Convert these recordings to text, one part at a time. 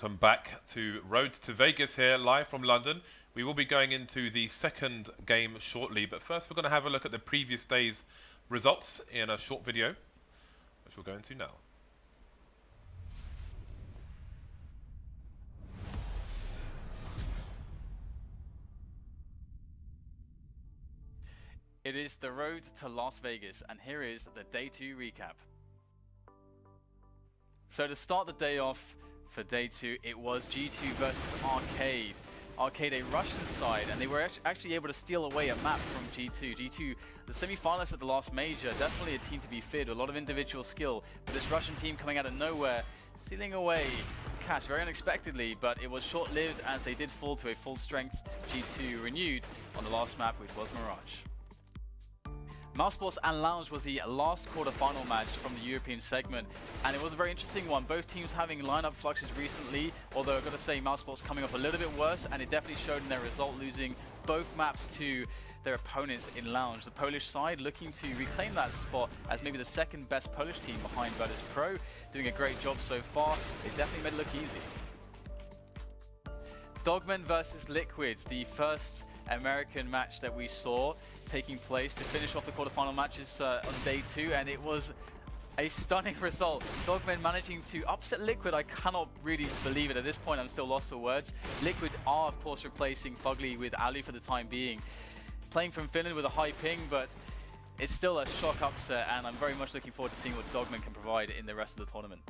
Welcome back to Road to Vegas here, live from London. We will be going into the second game shortly, but first we're going to have a look at the previous day's results in a short video, which we'll go into now. It is the road to Las Vegas, and here is the Day 2 recap. So to start the day off for Day 2, it was G2 versus Arcade. Arcade, a Russian side, and they were actually able to steal away a map from G2. G2, the semi-finalists at the last major, definitely a team to be feared, a lot of individual skill, but this Russian team coming out of nowhere, stealing away cash very unexpectedly, but it was short-lived as they did fall to a full-strength G2 renewed on the last map, which was Mirage. Mousesports and Lounge was the last quarter-final match from the European segment, and it was a very interesting one. Both teams having lineup fluxes recently, although I've got to say Mousesports coming up a little bit worse, and it definitely showed in their result, losing both maps to their opponents in Lounge. The Polish side looking to reclaim that spot as maybe the second best Polish team behind Virtus Pro, doing a great job so far. They definitely made it look easy. Dogmen versus Liquids, the first American match that we saw taking place to finish off the quarterfinal matches on Day 2, and it was a stunning result. Dogmen managing to upset Liquid. I cannot really believe it at this point. I'm still lost for words. Liquid are of course replacing Fugly with Ali for the time being, playing from Finland with a high ping, but it's still a shock upset, and I'm very much looking forward to seeing what Dogmen can provide in the rest of the tournament.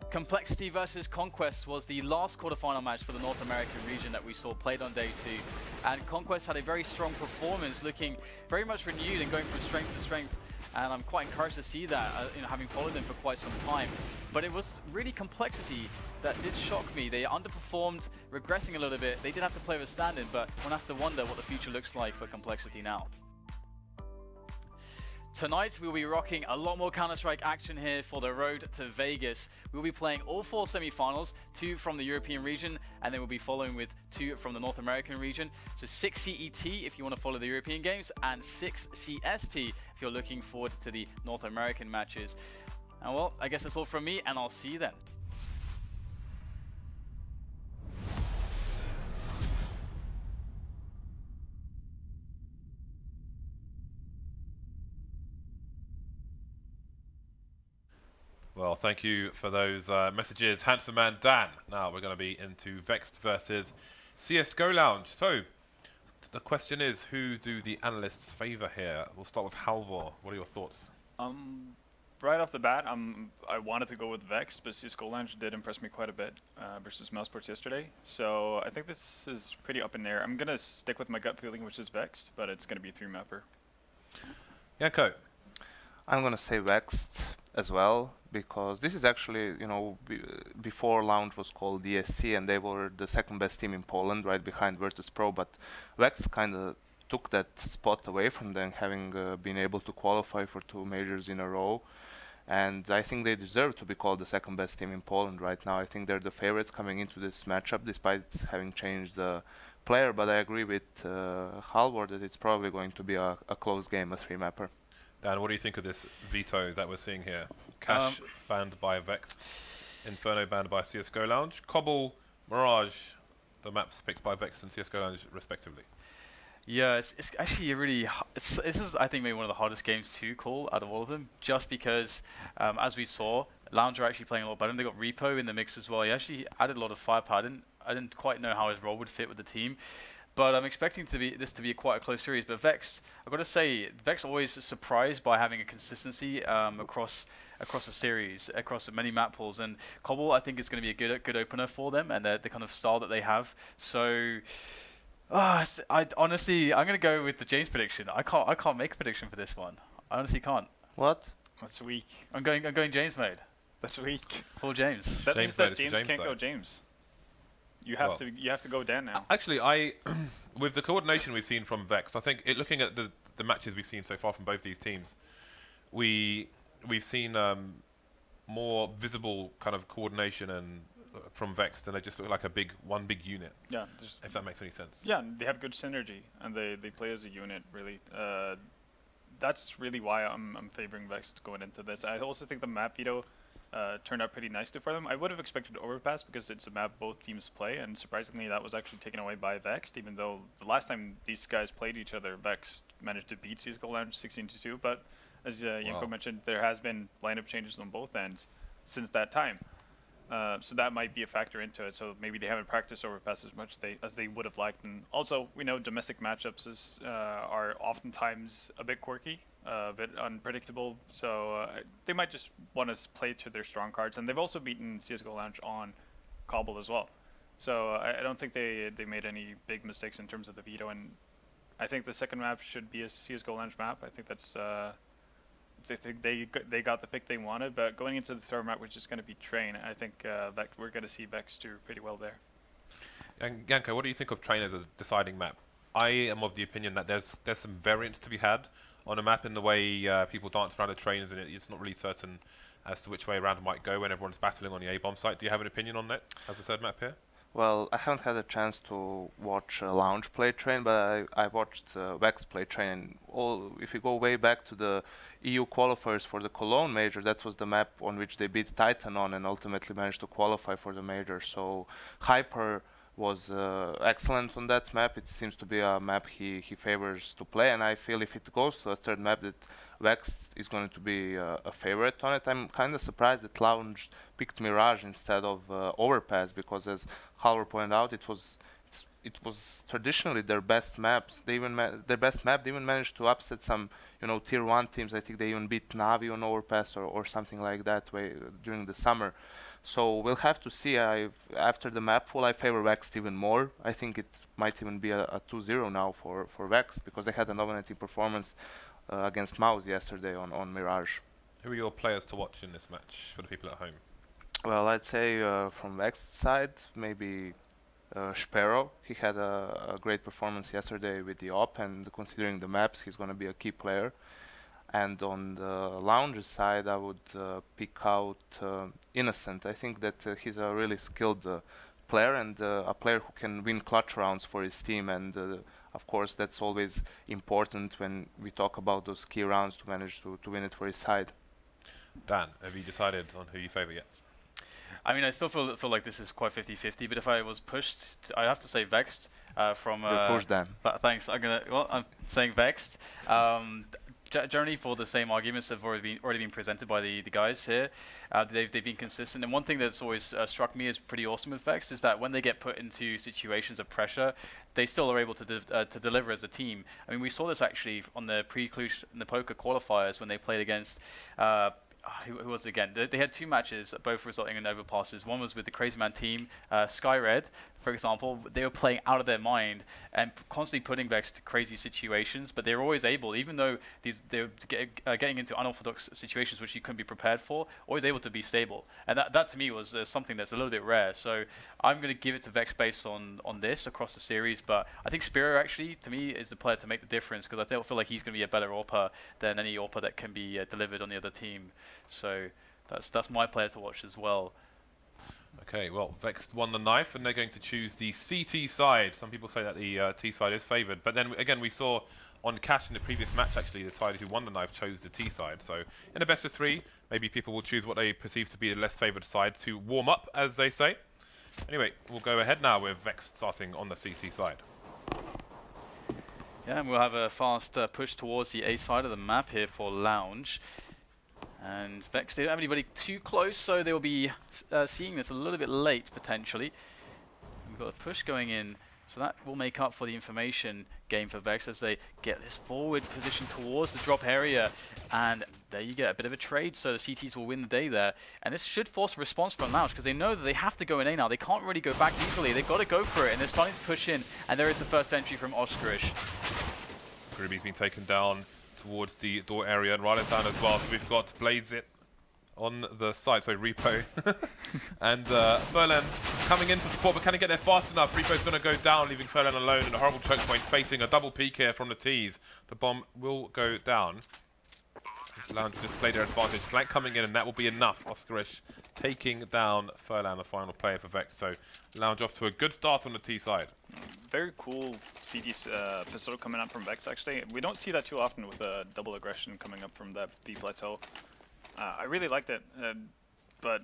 Complexity versus Conquest was the last quarterfinal match for the North American region that we saw played on Day 2, and Conquest had a very strong performance, looking very much renewed and going from strength to strength, and I'm quite encouraged to see that, having followed them for quite some time. But it was really Complexity that did shock me. They underperformed, regressing a little bit. They did have to play with stand-in, but one has to wonder what the future looks like for Complexity now. Tonight we'll be rocking a lot more Counter-Strike action here for the road to Vegas. We'll be playing all 4 semi-finals, 2 from the European region, and then we'll be following with 2 from the North American region. So 6 CET if you want to follow the European games, and 6 CST if you're looking forward to the North American matches. And well, I guess that's all from me, and I'll see you then. Well, thank you for those messages, Handsome Man Dan. Now we're going to be into Vexed versus CSGO Lounge. So, the question is, who do the analysts favour here? We'll start with Halvor. What are your thoughts? Right off the bat, I wanted to go with Vexed, but CSGO Lounge did impress me quite a bit versus Mousesports yesterday. So I think this is pretty up in the air. I'm going to stick with my gut feeling, which is Vexed, but it's going to be a 3-mapper. Yanko. I'm going to say Vexed as well, because this is actually, before Lounge was called DSC, and they were the second best team in Poland, right behind Virtus Pro, but Vexed kind of took that spot away from them, having been able to qualify for 2 majors in a row, and I think they deserve to be called the second best team in Poland right now. I think they're the favorites coming into this matchup, despite having changed the player, but I agree with Halvor that it's probably going to be a close game, a 3-mapper. Dan, what do you think of this veto that we're seeing here? Cash banned by Vexed, Inferno banned by CSGO Lounge, Cobble, Mirage, the maps picked by Vexed and CSGO Lounge respectively. Yeah, it's actually a really, this is I think maybe one of the hardest games to call out of all of them, just because as we saw, Lounge are actually playing a lot better, and they got Repo in the mix as well. He actually added a lot of firepower. I didn't quite know how his role would fit with the team. But I'm expecting this to be quite a close series. But Vexed, I've got to say, Vexed always surprised by having a consistency across the series, across many map pools. And Cobble, I think, is going to be a good opener for them, and the kind of style that they have. So, honestly, I'm going to go with the James prediction. I can't make a prediction for this one. I honestly can't. What? That's weak. I'm going James mode. That's weak. Full James. That means that James can't go James. You have to go Dan now. Actually, with the coordination we've seen from Vexed, I think looking at the matches we've seen so far from both these teams, we've seen more visible kind of coordination and from Vexed, and they just look like one big unit. Yeah, if that makes any sense. Yeah, they have good synergy, and they play as a unit really. That's really why I'm favoring Vexed going into this. I also think the map veto turned out pretty nicely for them. I would have expected overpass because it's a map both teams play, and surprisingly that was actually taken away by Vexed, even though the last time these guys played each other, Vexed managed to beat CSGL Lineup 16-2, but as Janko mentioned, there has been lineup changes on both ends since that time. So that might be a factor into it, so maybe they haven't practiced overpass as much as they would have liked. And also, we know domestic matchups are oftentimes a bit quirky, a bit unpredictable, so they might just want to play to their strong cards. And they've also beaten CSGO Lounge on Cobble as well. So I don't think they made any big mistakes in terms of the veto, and I think the second map should be a CSGO Lounge map. I think that's they got the pick they wanted, but going into the third map, which is going to be Train, I think we're going to see Vex do pretty well there. And Janko, what do you think of Train as a deciding map? I am of the opinion that there's some variance to be had on a map in the way people dance around the trains, and it's not really certain as to which way around it might go when everyone's battling on the A-bomb site. Do you have an opinion on that as a third map here? Well, I haven't had a chance to watch Lounge play Train, but I watched Vex play Train. If you go way back to the EU qualifiers for the Cologne major, that was the map on which they beat Titan on and ultimately managed to qualify for the major. So Hyper was excellent on that map. It seems to be a map he favors to play, and I feel if it goes to a third map that Vex is going to be a favorite on it. I'm kind of surprised that Lounge picked Mirage instead of Overpass, because as Halvor pointed out, it was traditionally their best maps. They even their best map. They even managed to upset some tier 1 teams. I think they even beat Navi on Overpass or something like that way during the summer. So we'll have to see. After the map pool, I favor Vex even more. I think it might even be a 2-0 now for Vex, because they had a dominating performance against mouz yesterday on Mirage. Who are your players to watch in this match for the people at home? Well, I'd say from Vex side, maybe SZPERO. He had a great performance yesterday with the op, and considering the maps, he's going to be a key player. And on the Lounge side, I would pick out Innocent. I think that he's a really skilled player, and a player who can win clutch rounds for his team. And of course, that's always important when we talk about those key rounds to manage to win it for his side. Dan, have you decided on who you favor yet? I mean, I still feel like this is quite 50-50, but if I was pushed, I have to say Vexed from... You're pushed, Dan. Thanks. I'm saying Vexed. Generally, for the same arguments that have already been presented by the guys here, they've been consistent. And one thing that's always struck me as pretty awesome with Vex is that when they get put into situations of pressure, they still are able to deliver as a team. I mean, we saw this actually on the pre-Cluj and the poker qualifiers when they played against. Who was it again? They had two matches, both resulting in overpasses. One was with the Crazy Man team, Skyred, for example. They were playing out of their mind and constantly putting Vex to crazy situations, but they were always able, even though they were getting into unorthodox situations which you couldn't be prepared for, always able to be stable. And that to me was something that's a little bit rare. So I'm going to give it to Vex based on this across the series, but I think SZPERO actually, to me, is the player to make the difference, because I feel like he's going to be a better AWPer than any AWPer that can be delivered on the other team. So that's my player to watch as well. Okay, well, Vexed won the knife, and they're going to choose the CT side. Some people say that the T side is favoured, but then again we saw on Cash in the previous match, actually, the side who won the knife chose the T side. So in a best of 3, maybe people will choose what they perceive to be the less favoured side to warm up, as they say. Anyway, we'll go ahead now with Vexed starting on the CT side. Yeah, and we'll have a fast push towards the A side of the map here for Lounge. And Vex, they don't have anybody too close, so they'll be seeing this a little bit late, potentially. And we've got a push going in, so that will make up for the information game for Vex as they get this forward position towards the drop area. And there you get a bit of a trade, so the CTs will win the day there. And this should force a response from Lounge, because they know that they have to go in A now. They can't really go back easily. They've got to go for it, and they're starting to push in. And there is the first entry from Oskarish. GruBy's been taken down towards the door area, and Rallen down as well. So we've got BlazeIt on the side, so repo. And Furlan coming in for support, but can he get there fast enough? Repo's going to go down, leaving Furlan alone in a horrible choke point, facing a double peek here from the T's. The bomb will go down. Lounge just play their advantage. Flank coming in, and that will be enough. Oskarish taking down Furlan, the final player for Vex. So Lounge off to a good start on the T side. Very cool CT pistol coming up from Vex, actually. We don't see that too often with a double aggression coming up from that B plateau. I really liked it. but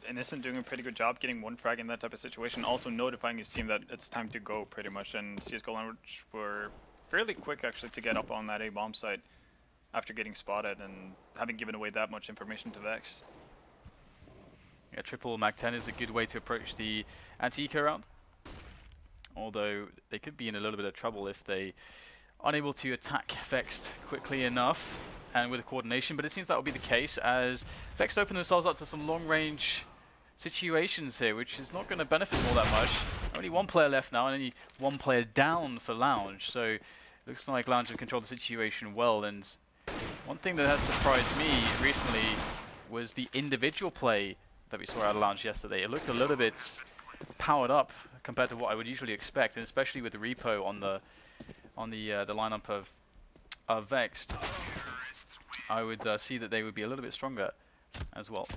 Innocent doing a pretty good job getting one frag in that type of situation, also notifying his team that it's time to go pretty much, and CSGL Lineup were fairly quick actually to get up on that A bomb site after getting spotted and having given away that much information to Vexed. Yeah, triple Mag 10 is a good way to approach the anti-eco round, although they could be in a little bit of trouble if they aren't able to attack Vexed quickly enough and with the coordination, but it seems that will be the case as Vexed open themselves up to some long-range situations here, which is not going to benefit them all that much. Only one player left now and only one player down for Lounge, so it looks like Lounge has controlled the situation well. And one thing that has surprised me recently was the individual play that we saw out of Lounge yesterday. It looked a little bit powered up compared to what I would usually expect, and especially with the repo on the lineup of Vexed, I would see that they would be a little bit stronger as well.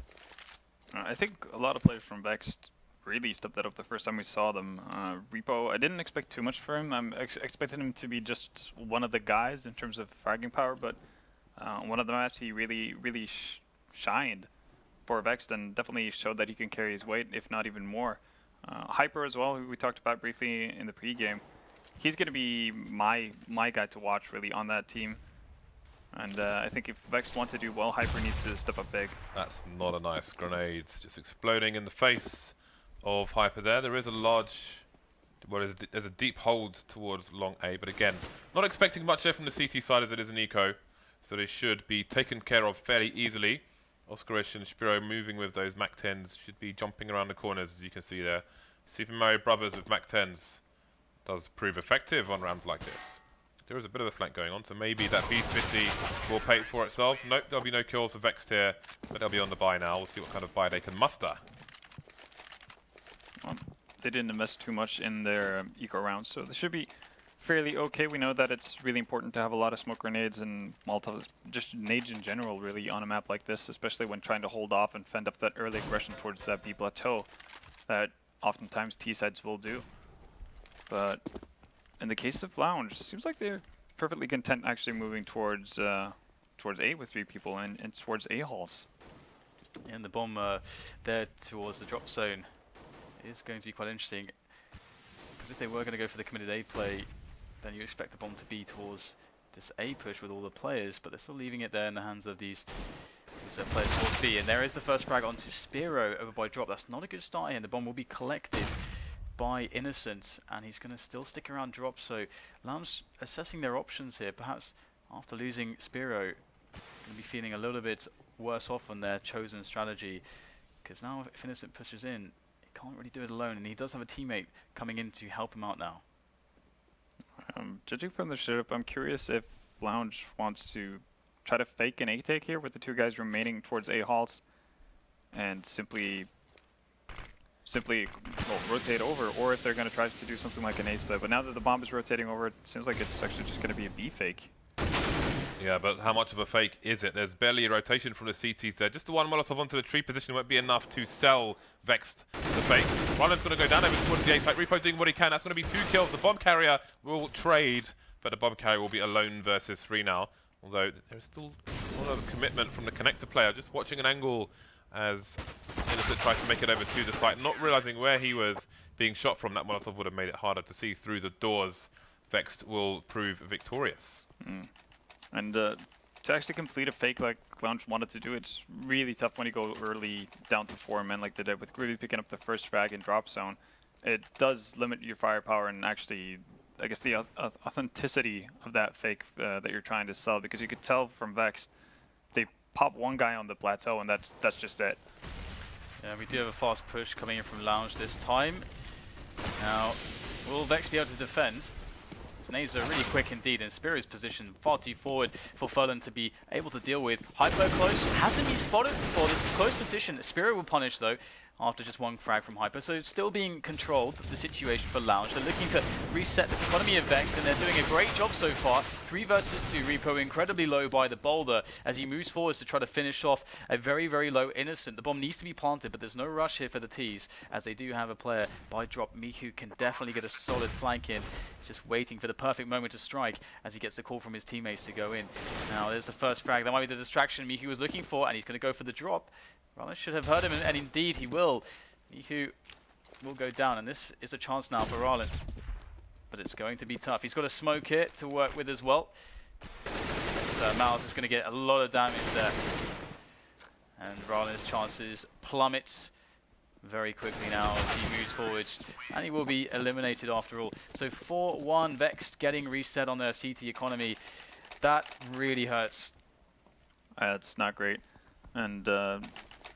I think a lot of players from Vexed really stepped that up the first time we saw them. Repo, I didn't expect too much for him. I'm expecting him to be just one of the guys in terms of fragging power, but one of the maps he really shined for Vexed and definitely showed that he can carry his weight, if not even more. Hyper as well, who we talked about briefly in the pregame. He's going to be my guy to watch really on that team. And I think if Vexed want to do well, Hyper needs to step up big. That's not a nice grenade, just exploding in the face of Hyper there. There is a large, well, there's a deep hold towards long A, but again, not expecting much there from the CT side as it is an eco, so they should be taken care of fairly easily. Oscarish and SZPERO moving with those Mac 10s, should be jumping around the corners as you can see there. Super Mario Brothers with Mac 10s does prove effective on rounds like this. There is a bit of a flank going on, so maybe that B50 will pay for itself. Nope, there'll be no kills for Vexed here, but they'll be on the buy now. We'll see what kind of buy they can muster. Well, they didn't invest too much in their eco rounds, so they should be fairly okay. We know that it's really important to have a lot of smoke grenades and Molotovs, just nades in general, really, on a map like this, especially when trying to hold off and fend off that early aggression towards that B plateau that oftentimes T-sides will do. But in the case of Lounge, it seems like they're perfectly content actually moving towards towards A with 3 people and towards A halls. Yeah, and the bomb there towards the drop zone is going to be quite interesting, because if they were going to go for the committed A play, then you expect the bomb to be towards this A push with all the players, but they're still leaving it there in the hands of these players towards B. And there is the first frag onto SZPERO over by drop. That's not a good start here, and the bomb will be collected by Innocent, and he's going to still stick around drop. So Lounge assessing their options here, perhaps after losing SZPERO, going to be feeling a little bit worse off on their chosen strategy, because now if Innocent pushes in, he can't really do it alone, and he does have a teammate coming in to help him out now. Judging from the setup, I'm curious if Lounge wants to try to fake an A-take here with the 2 guys remaining towards A halls and simply rotate over, or if they're going to try to do something like an A split. But now that the bomb is rotating over, it seems like it's actually just going to be a B fake. Yeah, but how much of a fake is it? There's barely a rotation from the CTs there. Just the one Molotov onto the tree position won't be enough to sell Vexed the fake. Rallen's going to go down over towards the A site. Repo doing what he can. That's going to be 2 kills. The bomb carrier will trade, but the bomb carrier will be alone versus 3 now. Although there's still a lot of commitment from the connector player. Just watching an angle as Innocent tries to make it over to the site, not realizing where he was being shot from. That Molotov would have made it harder to see through the doors. Vexed will prove victorious. And to actually complete a fake like Lounge wanted to do, it's really tough when you go early down to 4 men like they did with GruBy picking up the first frag in drop zone. It does limit your firepower and actually, I guess, the authenticity of that fake that you're trying to sell, because you could tell from Vexed, they pop 1 guy on the plateau and that's just it. Yeah, we do have a fast push coming in from Lounge this time. Now, will Vexed be able to defend? His nades are really quick indeed, and SZPERO's position far too forward for Furlan to be able to deal with. Hyper close, hasn't been spotted before. This close position, SZPERO will punish though. after just one frag from Hyper. So still being controlled, the situation for Lounge. They're looking to reset this economy of Vexed, and they're doing a great job so far. 3 versus 2, repo incredibly low by the boulder as he moves forwards to try to finish off a very, very low innocent. The bomb needs to be planted, but there's no rush here for the T's, as they do have a player by drop. MICHU can definitely get a solid flank in. He's just waiting for the perfect moment to strike as he gets the call from his teammates to go in. Now there's the first frag. That might be the distraction MICHU was looking for, and he's going to go for the drop. Rallen should have heard him, and indeed he will. MICHU will go down, and this is a chance now for Rallen. But it's going to be tough. He's got a smoke here to work with as well. So mouz is going to get a lot of damage there. And Rallen's chances plummets very quickly now as he moves forwards. And he will be eliminated after all. So 4-1, Vexed getting reset on their CT economy. That really hurts. It's not great. And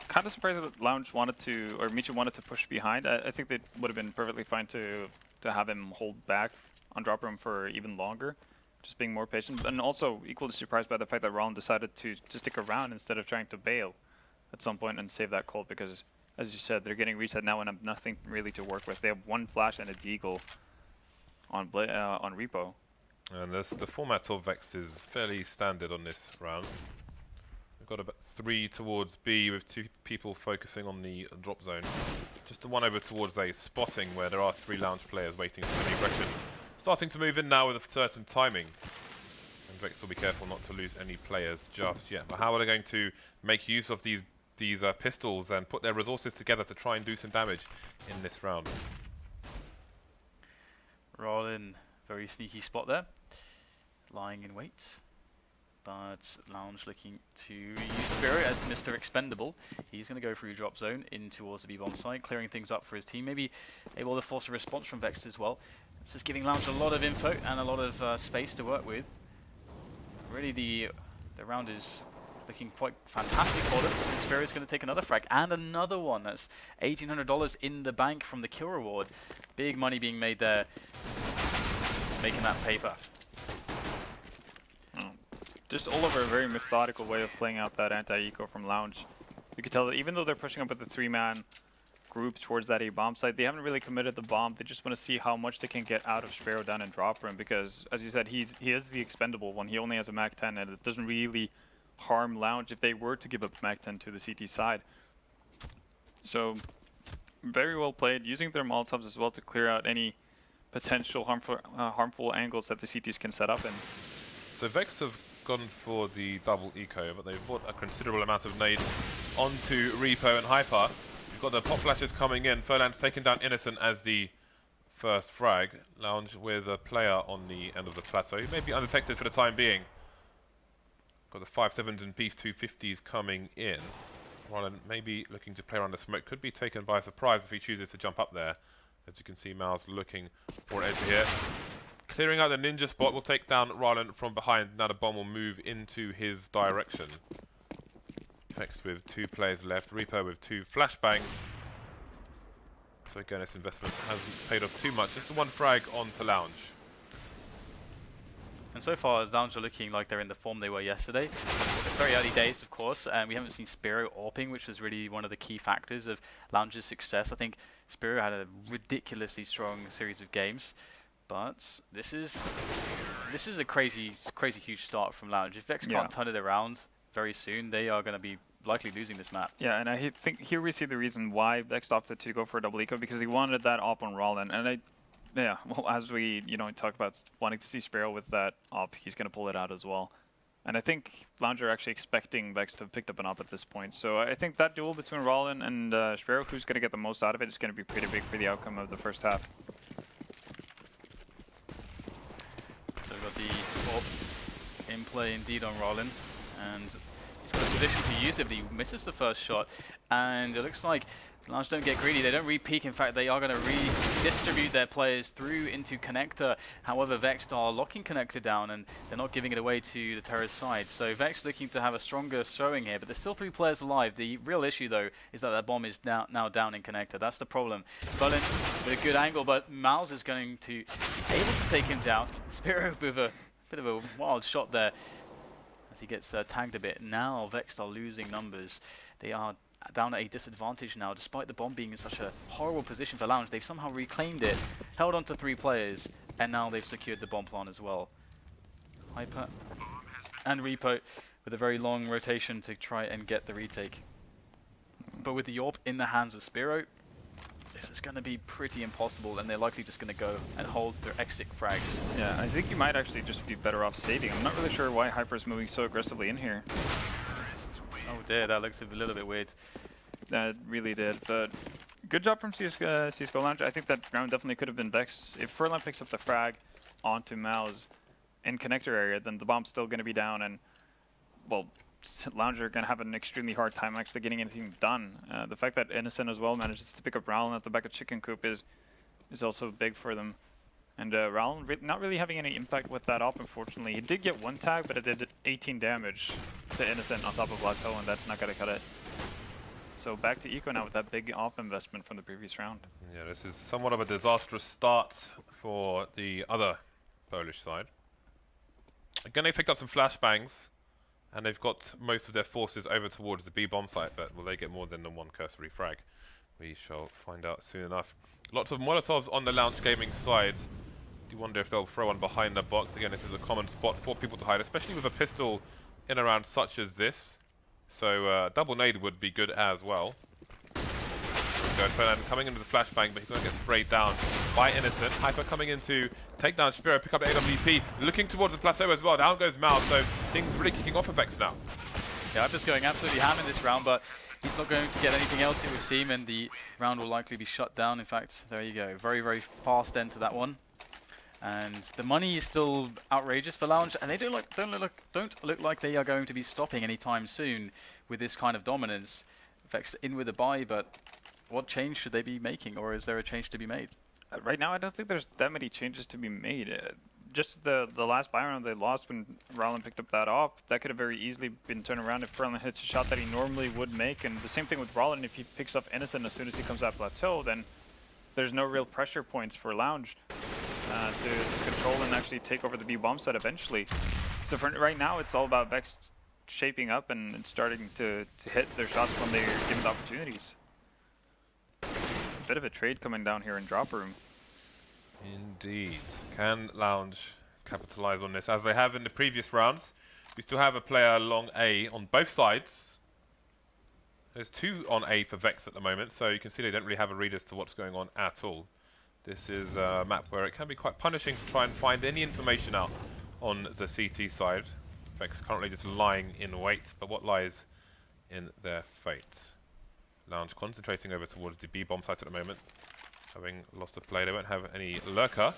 kind of surprised that Lounge wanted to, or MICHU wanted to push behind. I think they would have been perfectly fine to have him hold back on drop room for even longer, just being more patient. And also equally surprised by the fact that Rallen decided to stick around instead of trying to bail at some point and save that cold, because as you said, they're getting reset now and have nothing really to work with. They have 1 flash and a deagle on repo. And the format of Vexed is fairly standard on this round. Got about 3 towards B with 2 people focusing on the drop zone. Just the one over towards A, spotting where there are 3 Lounge players waiting for the aggression. Starting to move in now with a certain timing. And Vexed will be careful not to lose any players just yet. But how are they going to make use of these pistols and put their resources together to try and do some damage in this round? Rallen, very sneaky spot there. Lying in wait. But Lounge looking to use SZPERO as Mr. Expendable. He's going to go through drop zone in towards the B-bomb site, clearing things up for his team. Maybe able to force a response from Vexed as well. This is giving Lounge a lot of info and a lot of space to work with. Really, the round is looking quite fantastic for them. SZPERO is going to take another frag and another one. That's $1,800 in the bank from the kill reward. Big money being made there, making that paper. Just all over a very methodical way of playing out that anti-eco from Lounge. You can tell that even though they're pushing up with the 3-man group towards that A-bomb site, they haven't really committed the bomb. They just want to see how much they can get out of SZPERO down in drop room, because, as you said, he is the expendable one. He only has a Mac 10, and it doesn't really harm Lounge if they were to give up Mac 10 to the CT side. So, very well played, using their Molotovs as well to clear out any potential harmful angles that the CTs can set up in. So Vexed have gone for the double eco, but they've brought a considerable amount of nades onto Repo and Hyper. You've got the pop flashes coming in. Furlan's taken down Innocent as the first frag. Lounge with a player on the end of the plateau. He may be undetected for the time being. Got the 5.7s and Beef 250s coming in. Rallen maybe looking to play around the smoke. Could be taken by surprise if he chooses to jump up there. As you can see, mouz looking for an edge here. Clearing out the ninja spot will take down Rallen from behind. Now the bomb will move into his direction. Vexed with 2 players left. Repo with 2 flashbangs. So again, this investment hasn't paid off too much. Just the 1 frag onto Lounge. And so far, as Lounge are looking like they're in the form they were yesterday. It's very early days, of course, and we haven't seen SZPERO AWPing, which was really one of the key factors of Lounge's success. I think SZPERO had a ridiculously strong series of games. But this is a crazy huge start from Lounge. If Vexed can't turn it around very soon, they are going to be likely losing this map. Yeah, and I think here we see the reason why Vexed opted to go for a double eco, because he wanted that op on Rallen. And well, as we talk about wanting to see SZPERO with that op, he's going to pull it out as well. And I think Lounge are actually expecting Vexed to have picked up an op at this point. So I think that duel between Rallen and SZPERO, who's going to get the most out of it, is going to be pretty big for the outcome of the first half. So we've got the AWP in play indeed on Rallen, and he's got a position to use it, but he misses the first shot. And it looks like Lounge don't get greedy, they don't re-peek. In fact, they are going to redistribute their players through into Connector. However, Vexed are locking Connector down, and they're not giving it away to the terrorist side. So Vexed looking to have a stronger showing here, but there's still 3 players alive. The real issue, though, is that bomb is now down in Connector. That's the problem. Furlan with a good angle, but mouz is going to be able to take him down. SZPERO with a bit of a wild shot there as he gets tagged a bit. Now Vexed are losing numbers. They are down at a disadvantage now, despite the bomb being in such a horrible position for Lounge. They've somehow reclaimed it, held on to 3 players, and now they've secured the bomb plant as well. Hyper and Repo with a very long rotation to try and get the retake. But with the AWP in the hands of SZPERO, this is going to be pretty impossible, and they're likely just going to go and hold their exit frags. Yeah, I think you might actually just be better off saving. I'm not really sure why Hyper's moving so aggressively in here. Oh dear, that looks a little bit weird. That really did, but good job from CSGL Lineup. I think that round definitely could have been Vexed. If Furlan picks up the frag onto mouz in connector area, then the bomb's still going to be down, and, well, Lounge are going to have an extremely hard time actually getting anything done. The fact that Innocent as well manages to pick up rallen at the back of Chicken Coop is also big for them. And rallen not really having any impact with that op, unfortunately. He did get 1 tag, but it did 18 damage to Innocent on top of Plateau, and that's not going to cut it. So back to Eco now with that big op investment from the previous round. Yeah, this is somewhat of a disastrous start for the other Polish side. Again, they picked up some flashbangs, and they've got most of their forces over towards the B bomb site, but will they get more than the 1 cursory frag? We shall find out soon enough. Lots of Molotovs on the Lounge Gaming side. Do you wonder if they'll throw one behind the box? Again, this is a common spot for people to hide, especially with a pistol in a round such as this. So double nade would be good as well. Furlan coming into the flashbang, but he's going to get sprayed down by Innocent. Hyper coming in to take down SZPERO, pick up the AWP, looking towards the plateau as well. Down goes mouz, so things really kicking off for Vexed now. Yeah, Hyper's going absolutely ham in this round, but he's not going to get anything else, it would seem, and the round will likely be shut down. In fact, there you go. Very, very fast end to that one. And the money is still outrageous for Lounge, and they don't look like they are going to be stopping anytime soon with this kind of dominance. Vexed in with a buy, but what change should they be making, or is there a change to be made? Right now, I don't think there's that many changes to be made. Just the last buy round they lost when rallen picked up that off, that could have very easily been turned around if Furlan hits a shot that he normally would make. And the same thing with rallen, if he picks up Innocent as soon as he comes out plateau, then there's no real pressure points for Lounge to control and actually take over the B bomb site eventually. So for right now, it's all about Vexed shaping up and starting to hit their shots when they're given the opportunities. A bit of a trade coming down here in drop room. Indeed. Can Lounge capitalize on this as they have in the previous rounds? We still have a player long A on both sides. There's 2 on A for Vexed at the moment, so you can see they don't really have a read as to what's going on at all. This is a map where it can be quite punishing to try and find any information out on the CT side. Vexed currently just lying in wait, but what lies in their fate? Lounge concentrating over towards the B bomb site at the moment. Having lost a play, they won't have any lurker.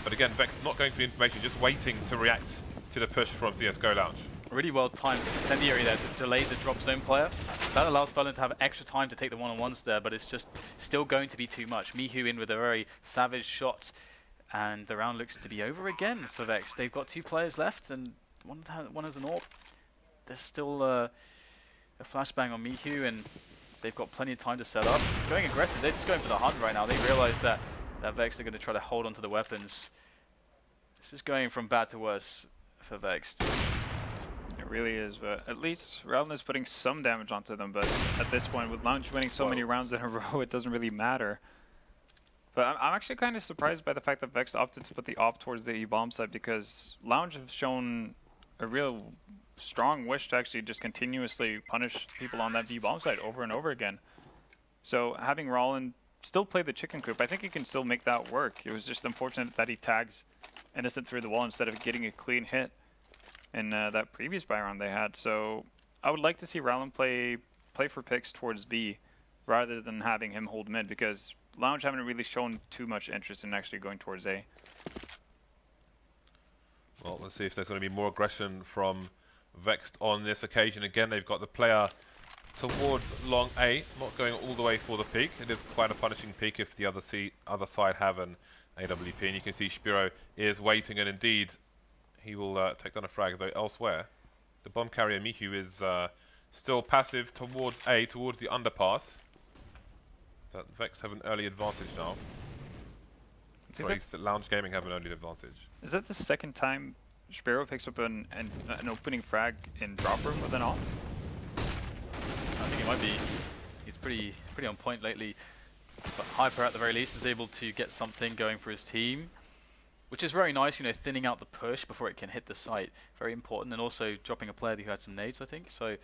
But again, Vexed not going for the information, just waiting to react to the push from CSGO Lounge. Really well timed incendiary there to delay the drop zone player. That allows Furlan to have extra time to take the one-on-ones there, but it's just still going to be too much. MICHU in with a very savage shot, and the round looks to be over again for Vexed. They've got 2 players left, and one has an AWP. There's still a flashbang on MICHU, and they've got plenty of time to set up. Going aggressive, they're just going for the hunt right now. They realize that Vexed are going to try to hold onto the weapons. This is going from bad to worse for Vexed. It really is, but at least rallen is putting some damage onto them, but at this point, with Lounge winning so many rounds in a row, it doesn't really matter. But I'm actually kind of surprised by the fact that Vexed opted to put the op towards the E-bomb side, because Lounge have shown a real strong wish to actually just continuously punish people on that B-bomb side over and over again. So having rallen still play the chicken coop, I think he can still make that work. It was just unfortunate that he tags Innocent through the wall instead of getting a clean hit in that previous buy round they had. So I would like to see rallen play for picks towards B rather than having him hold mid, because Lounge haven't really shown too much interest in actually going towards A. Well, let's see if there's going to be more aggression from Vexed on this occasion. Again, they've got the player towards long A, not going all the way for the peak. It is quite a punishing peak if the other side have an AWP, and you can see SZPERO is waiting, and indeed he will take down a frag, though elsewhere. The bomb carrier MICHU is still passive towards A, towards the underpass. But Vexed have an early advantage now. Sorry, Lounge Gaming have an early advantage. Is that the second time SZPERO picks up an opening frag in drop room with an op? I think it might be pretty on point lately. But Hyper, at the very least, is able to get something going for his team, which is very nice, you know, thinning out the push before it can hit the site. Very important, and also dropping a player who had some nades, I think. So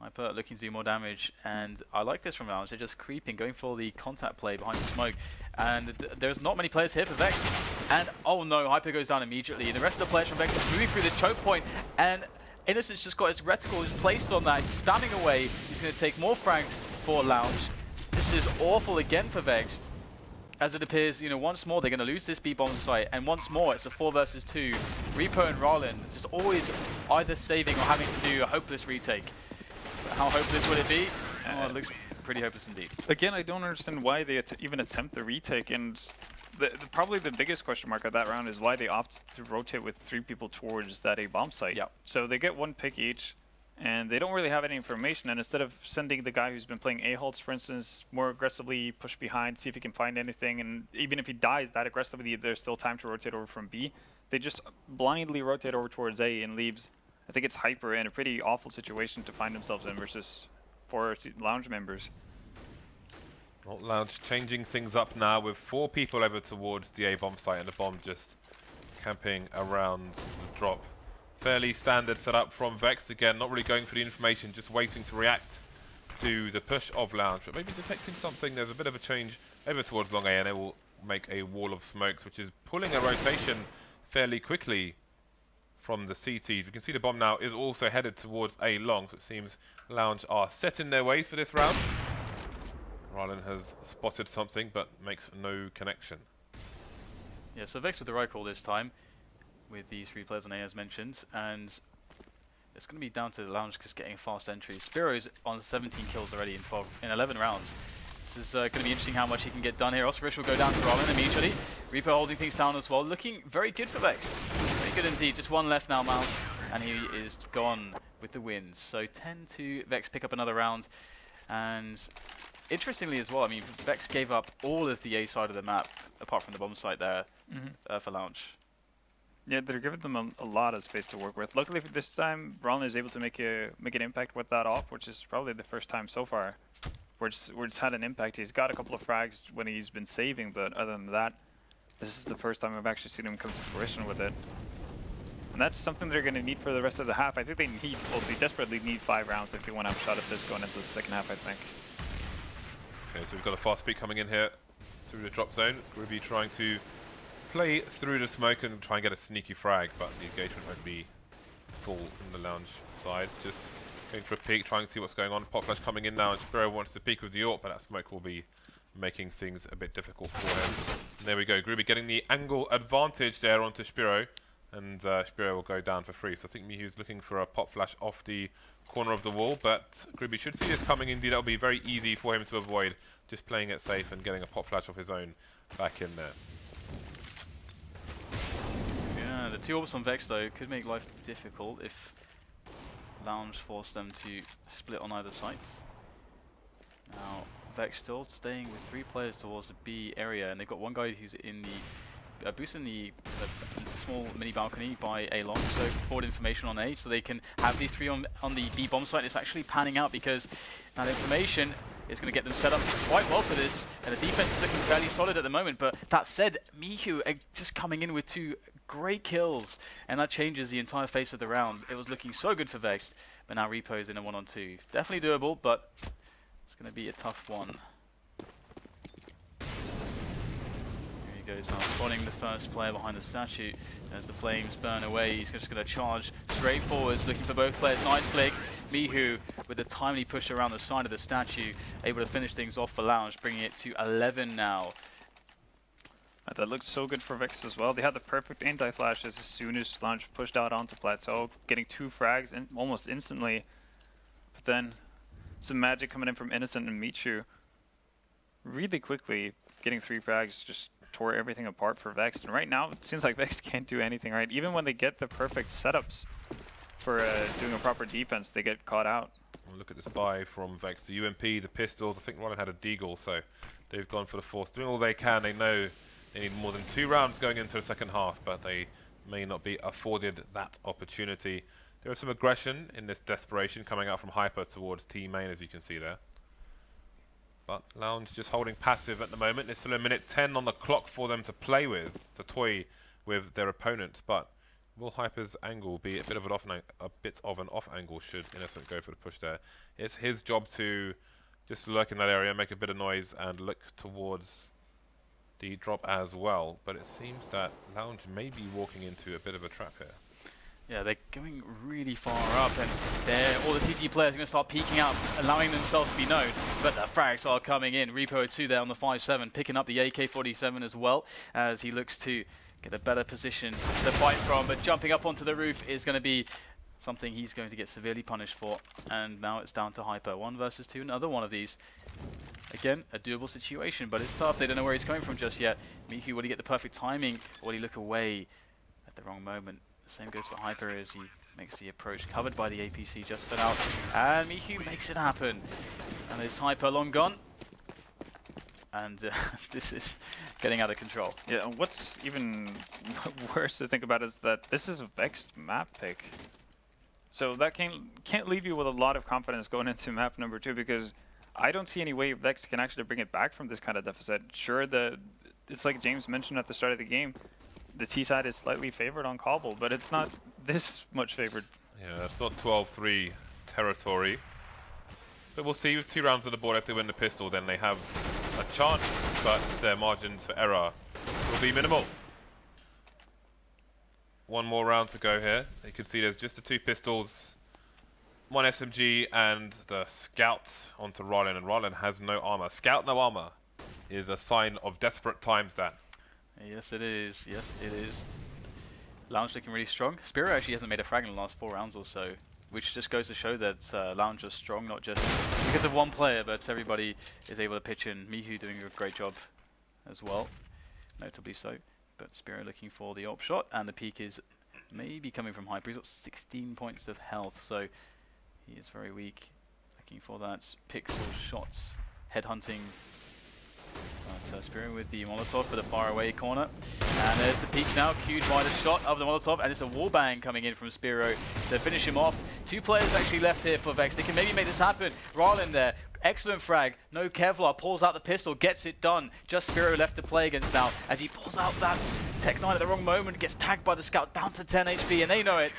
Hyper looking to do more damage, and I like this from Lounge. They're just creeping, going for the contact play behind the smoke, and there's not many players here for Vexed. And oh no, Hyper goes down immediately, and the rest of the players from Vexed are moving through this choke point, and Innocent's just got his reticle just placed on that. He's standing away. He's going to take more frags for Lounge. This is awful again for Vexed, as it appears, you know, once more they're going to lose this B-bomb site, and once more it's a 4 versus 2. Repo and rallen just always either saving or having to do a hopeless retake. How hopeless would it be? Oh, it looks pretty hopeless indeed. Again, I don't understand why they even attempt the retake, and probably the biggest question mark of that round is why they opt to rotate with 3 people towards that A bomb site. Yeah. So they get 1 pick each, and they don't really have any information, and instead of sending the guy who's been playing A-halts, for instance, more aggressively push behind, see if he can find anything, and even if he dies that aggressively, there's still time to rotate over from B. They just blindly rotate over towards A and leaves, I think it's Hyper in a pretty awful situation to find themselves in versus 4 Lounge members. Well, Lounge changing things up now with 4 people over towards the A bomb site, and the bomb just camping around the drop. Fairly standard setup from Vexed again, not really going for the information, just waiting to react to the push of Lounge, but maybe detecting something. There's a bit of a change over towards long A, and they will make a wall of smokes, which is pulling a rotation fairly quickly from the CTs. We can see the bomb now is also headed towards A long, so it seems Lounge are set in their ways for this round. Rallen has spotted something, but makes no connection. Yeah, so Vexed with the right call this time, with these 3 players on A as mentioned, and it's going to be down to the Lounge just getting a fast entry. SZPERO's on 17 kills already in 11 rounds. This is going to be interesting how much he can get done here. Oscarish will go down to Rallen immediately. Repo holding things down as well, looking very good for Vexed. Very good indeed. Just 1 left now, Mouse, and he is gone with the wins. So 10 to Vexed pick up another round, and interestingly as well, I mean, Vexed gave up all of the A side of the map, apart from the bomb site there, for Lounge. Yeah, they're giving them a lot of space to work with. Luckily for this time, Rallen is able to make an impact with that off, which is probably the first time so far where it's had an impact. He's got a couple of frags when he's been saving, but other than that, this is the first time I've actually seen him come to fruition with it. And that's something they're going to need for the rest of the half. I think they desperately need 5 rounds if they want to have a shot at this going into the second half, I think. Okay, so we've got a fast peek coming in here through the drop zone. GruBy trying to play through the smoke and try and get a sneaky frag, but the engagement won't be full in the Lounge side. Just going for a peek, trying to see what's going on. Pop flash coming in now, and SZPERO wants to peek with the AWP, but that smoke will be making things a bit difficult for him. And there we go, GruBy getting the angle advantage there onto SZPERO, and SZPERO will go down for free. So I think MICHU's looking for a pop flash off the corner of the wall, but GruBy should see this coming. Indeed, that'll be very easy for him to avoid, just playing it safe and getting a pop flash of his own back in there. Yeah, the 2 orbs on Vexed though could make life difficult if Lounge force them to split on either side. Now Vexed still staying with 3 players towards the B area, and they've got 1 guy who's in the boosting the small mini balcony by A long, so forward information on A, so they can have these 3 on the B bomb site. It's actually panning out because that information is going to get them set up quite well for this, and the defense is looking fairly solid at the moment. But that said, MICHU just coming in with 2 great kills, and that changes the entire face of the round. It was looking so good for Vexed, but now Repo's in a 1-on-2. Definitely doable, but it's going to be a tough one. Here he goes now, spotting the first player behind the statue. As the flames burn away, he's just going to charge straight forwards, looking for both players. Nice flick. MICHU with a timely push around the side of the statue, able to finish things off for Lounge, bringing it to 11 now. That looked so good for Vexed as well. They had the perfect anti-flashes as soon as Lounge pushed out onto Plateau, getting 2 frags almost instantly. But then some magic coming in from Innocent and MICHU. Really quickly, getting 3 frags just tore everything apart for Vexed. And right now, it seems like Vexed can't do anything right. Even when they get the perfect setups for doing a proper defense, they get caught out. Well, look at this buy from Vexed. The UMP, the pistols. I think Rallen had a deagle, so they've gone for the force. Doing all they can. They know they need more than 2 rounds going into the second half, but they may not be afforded that opportunity. There was some aggression in this desperation coming out from Hyper towards T main, as you can see there. But Lounge just holding passive at the moment. There's still a minute 10 on the clock for them to play with, to toy with their opponents. But will Hyper's angle be a bit of an off angle should Innocent go for the push there? It's his job to just lurk in that area, make a bit of noise, and look towards the drop as well. But it seems that Lounge may be walking into a bit of a trap here. Yeah, they're going really far up, and all the CT players are going to start peeking out, allowing themselves to be known. But the frags are coming in. Repo 2 there on the 5-7, picking up the AK-47 as well, as he looks to get a better position to fight from. But jumping up onto the roof is going to be something he's going to get severely punished for. And now it's down to Hyper. 1 versus 2, another one of these. Again, a doable situation, but it's tough. They don't know where he's coming from just yet. MICHU, will he get the perfect timing, or will he look away at the wrong moment? Same goes for Hyper as he makes the approach, covered by the APC just for now. And MICHU makes it happen. And there's Hyper long gone. And this is getting out of control. Yeah, and what's even worse to think about is that this is a Vexed map pick. So that can't leave you with a lot of confidence going into map number 2, because I don't see any way Vexed can actually bring it back from this kind of deficit. Sure, it's like James mentioned at the start of the game, the T side is slightly favored on Cobble, but it's not this much favored. Yeah, it's not 12-3 territory. But we'll see with 2 rounds on the board. If they win the pistol, then they have a chance, but their margins for error will be minimal. 1 more round to go here. You can see there's just the 2 pistols, 1 SMG, and the Scout onto rallen, and rallen has no armor. Scout no armor is a sign of desperate times, Dan. Yes, it is. Yes, it is. Lounge looking really strong. SZPERO actually hasn't made a frag in the last 4 rounds or so, which just goes to show that Lounge is strong, not just because of one player, but everybody is able to pitch in. MICHU doing a great job as well, notably so. But SZPERO looking for the op shot, and the peak is maybe coming from Hyper. He's got 16 points of health, so he is very weak. Looking for that pixel shots, headhunting. But SZPERO with the Molotov for the far away corner. And there's the peak now, queued by the shot of the Molotov, and it's a wallbang coming in from SZPERO to finish him off. 2 players actually left here for Vex. They can maybe make this happen. rallen there, excellent frag, no Kevlar, pulls out the pistol, gets it done. Just SZPERO left to play against now, as he pulls out that Tech 9 at the wrong moment, gets tagged by the Scout down to 10 HP, and they know it.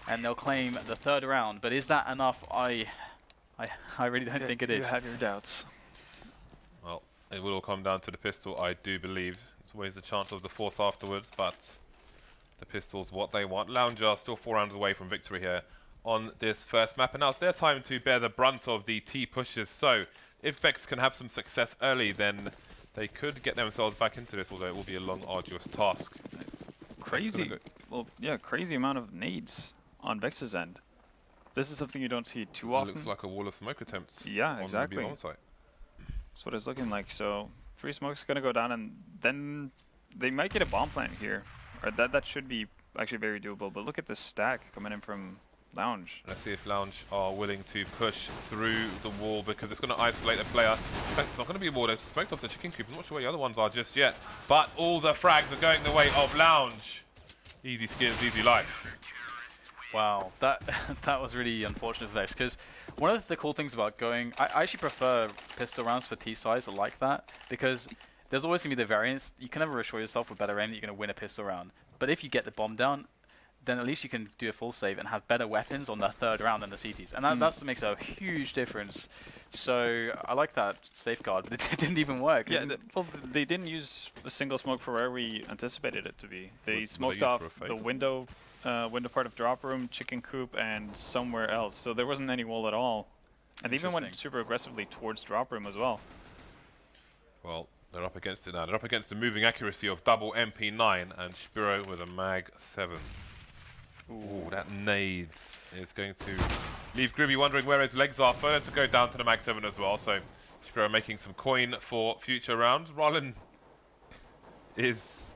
And they'll claim the 3rd round, but is that enough? I really don't think it is. You have your doubts. Well, it will all come down to the pistol, I do believe. There's always a chance of the force afterwards, but the pistol's what they want. Lounge are still 4 rounds away from victory here on this first map, and now it's their time to bear the brunt of the T pushes. So if Vex can have some success early, then they could get themselves back into this, although it will be a long, arduous task. Crazy. Well, yeah, crazy amount of nades on Vex's end. This is something you don't see too often. It looks like a wall of smoke attempts. Yeah, exactly. On site. That's what it's looking like. So 3 smokes gonna go down, and then they might get a bomb plant here, or that should be actually very doable. But look at the stack coming in from Lounge. Let's see if Lounge are willing to push through the wall, because it's going to isolate a player. In fact, it's not going to be a wall. They've smoked off the chicken coop. I'm not sure where the other ones are just yet. But all the frags are going the way of Lounge. Easy skins, easy life. Wow, that was really unfortunate for Vex, because one of the cool things about going, I actually prefer pistol rounds for T-sides like that, because there's always going to be the variance. You can never assure yourself with better aim that you're going to win a pistol round. But if you get the bomb down, then at least you can do a full save and have better weapons on the 3rd round than the CTs. And that makes a huge difference. So I like that safeguard, but it didn't even work. Yeah, well, they didn't use a single smoke for where we anticipated it to be. They smoked off the window part of drop room, chicken coop, and somewhere else. So there wasn't any wall at all. And they even went super aggressively towards drop room as well. Well, they're up against it now. They're up against the moving accuracy of double MP9 and SZPERO with a Mag 7. Ooh, that nades is going to leave GruBy wondering where his legs are. Further to go down to the Mag 7 as well. So SZPERO making some coin for future rounds. rallen is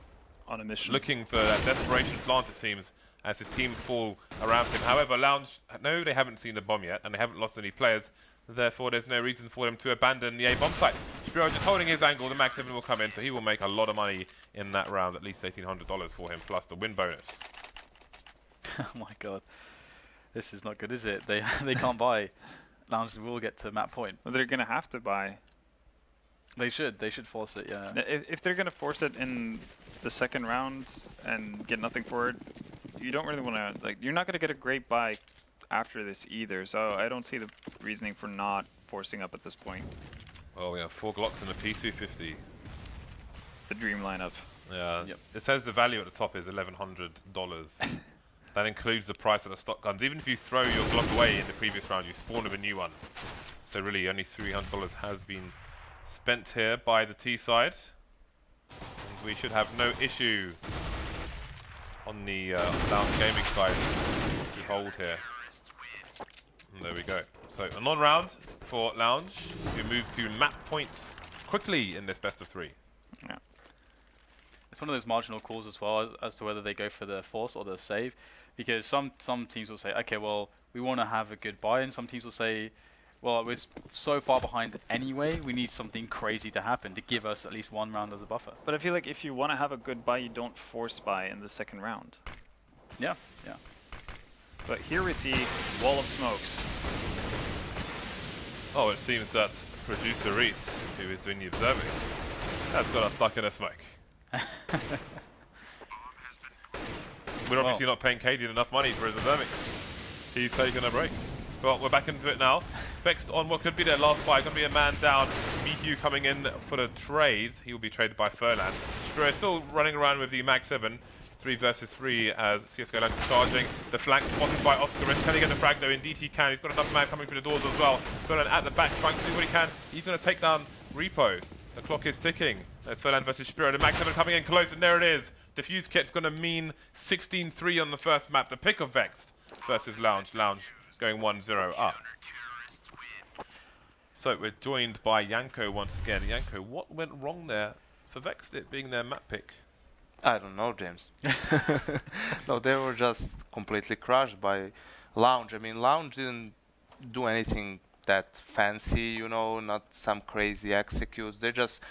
on a mission, looking for that desperation plant, it seems, as his team fall around him. However, Lounge, no, they haven't seen the bomb yet, and they haven't lost any players. Therefore, there's no reason for them to abandon the A-bomb site. SZPERO just holding his angle. The Mag 7 will come in, so he will make a lot of money in that round, at least $1,800 for him, plus the win bonus. Oh my god, this is not good, is it? They can't buy. Lounge will get to map point. Well, they're gonna have to buy. They should force it, yeah. If they're gonna force it in the second round and get nothing for it, you don't really want to, like, you're not gonna get a great buy after this either. So I don't see the reasoning for not forcing up at this point. Oh, we have 4 Glocks and a P250. The dream lineup. Yeah. Yep. It says the value at the top is $1,100. That includes the price of the stock guns. Even if you throw your Glock away in the previous round, you spawn with a new one. So really, only $300 has been spent here by the T side. And we should have no issue on the Lounge Gaming side to hold here. And there we go. So a non-round for Lounge. We move to map points quickly in this best of 3. Yeah. It's one of those marginal calls as well as to whether they go for the force or the save, because some teams will say, okay, well, we want to have a good buy, and some teams will say, well, we're so far behind anyway, we need something crazy to happen to give us at least 1 round as a buffer. But I feel like if you want to have a good buy, you don't force buy in the second round. Yeah, yeah. But here we see wall of smokes. Oh, it seems that producer Reese, who is doing the observing, has got us stuck in a smoke. We're obviously not paying Cadian enough money for his observing. He's taking a break. Well, we're back into it now. Vexed on what could be their last fight. Going to be a man down. MICHU coming in for the trade. He will be traded by Furlan. SZPERO still running around with the Mag 7. 3 versus 3 as CSGL Lineup charging. The flank spotted by Oscar. Can he get the frag though? Indeed he can. He's got enough man coming through the doors as well. Furlan at the back trying to do what he can. He's going to take down Repo. The clock is ticking. There's Furlan versus SZPERO. The Mag 7 coming in close, and there it is. Diffuse kit's going to mean 16-3 on the first map. The pick of Vexed versus Lounge. Lounge going 1-0 up. So we're joined by Yanko once again. Yanko, what went wrong there for Vexed, it being their map pick? I don't know, James. No, they were just completely crushed by Lounge. I mean, Lounge didn't do anything that fancy, you know, not some crazy executes. They just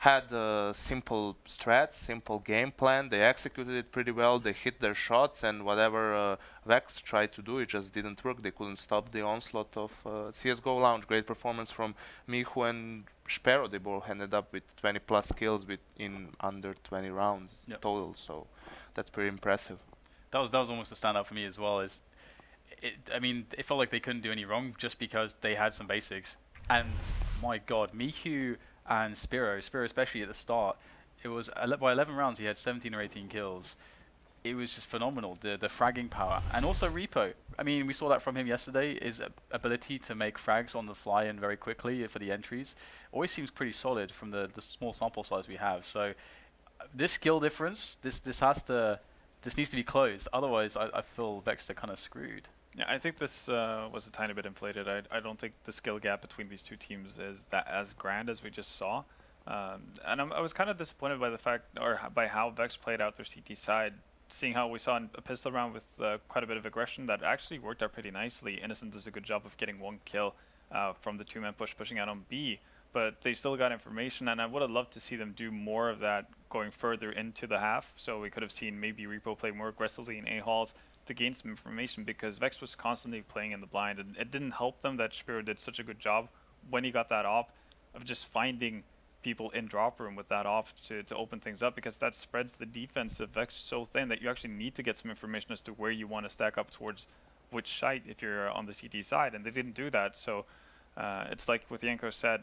had a simple strat, simple game plan. They executed it pretty well. They hit their shots, and whatever Vex tried to do, it just didn't work. They couldn't stop the onslaught of CSGO Lounge. Great performance from MICHU and SZPERO. They both ended up with 20 plus kills in under 20 rounds total. So that's pretty impressive. That was almost a standout for me as well. I mean, it felt like they couldn't do any wrong just because they had some basics. And my God, MICHU and SZPERO especially at the start, it was by 11 rounds he had 17 or 18 kills. It was just phenomenal, the fragging power. And also Repo, I mean, we saw that from him yesterday, his ability to make frags on the fly and very quickly for the entries always seems pretty solid from the small sample size we have. So this skill difference, this needs to be closed, otherwise I feel Vexed are kind of screwed. Yeah, I think this was a tiny bit inflated. I don't think the skill gap between these two teams is that as grand as we just saw. And I was kind of disappointed by the fact, or by how Vexed played out their CT side, seeing how we saw in a pistol round with quite a bit of aggression that actually worked out pretty nicely. Innocent does a good job of getting 1 kill from the 2-man pushing out on B, but they still got information, and I would have loved to see them do more of that going further into the half. So we could have seen maybe Repo play more aggressively in A-halls to gain some information, because Vexed was constantly playing in the blind, and it didn't help them that SZPERO did such a good job when he got that op of just finding people in drop room with that off to open things up, because that spreads the defense of Vexed so thin that you actually need to get some information as to where you want to stack up towards which site if you're on the CT side, and they didn't do that. So it's like what Yanko said,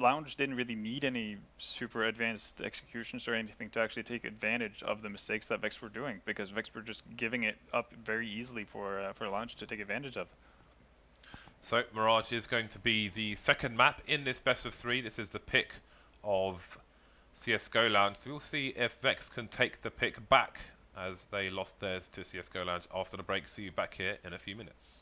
Lounge didn't really need any super advanced executions or anything to actually take advantage of the mistakes that Vexed were doing, because Vexed were just giving it up very easily for Lounge to take advantage of. So Mirage is going to be the second map in this best of 3. This is the pick of CSGO Lounge. So we'll see if Vexed can take the pick back, as they lost theirs to CSGO Lounge after the break. See you back here in a few minutes.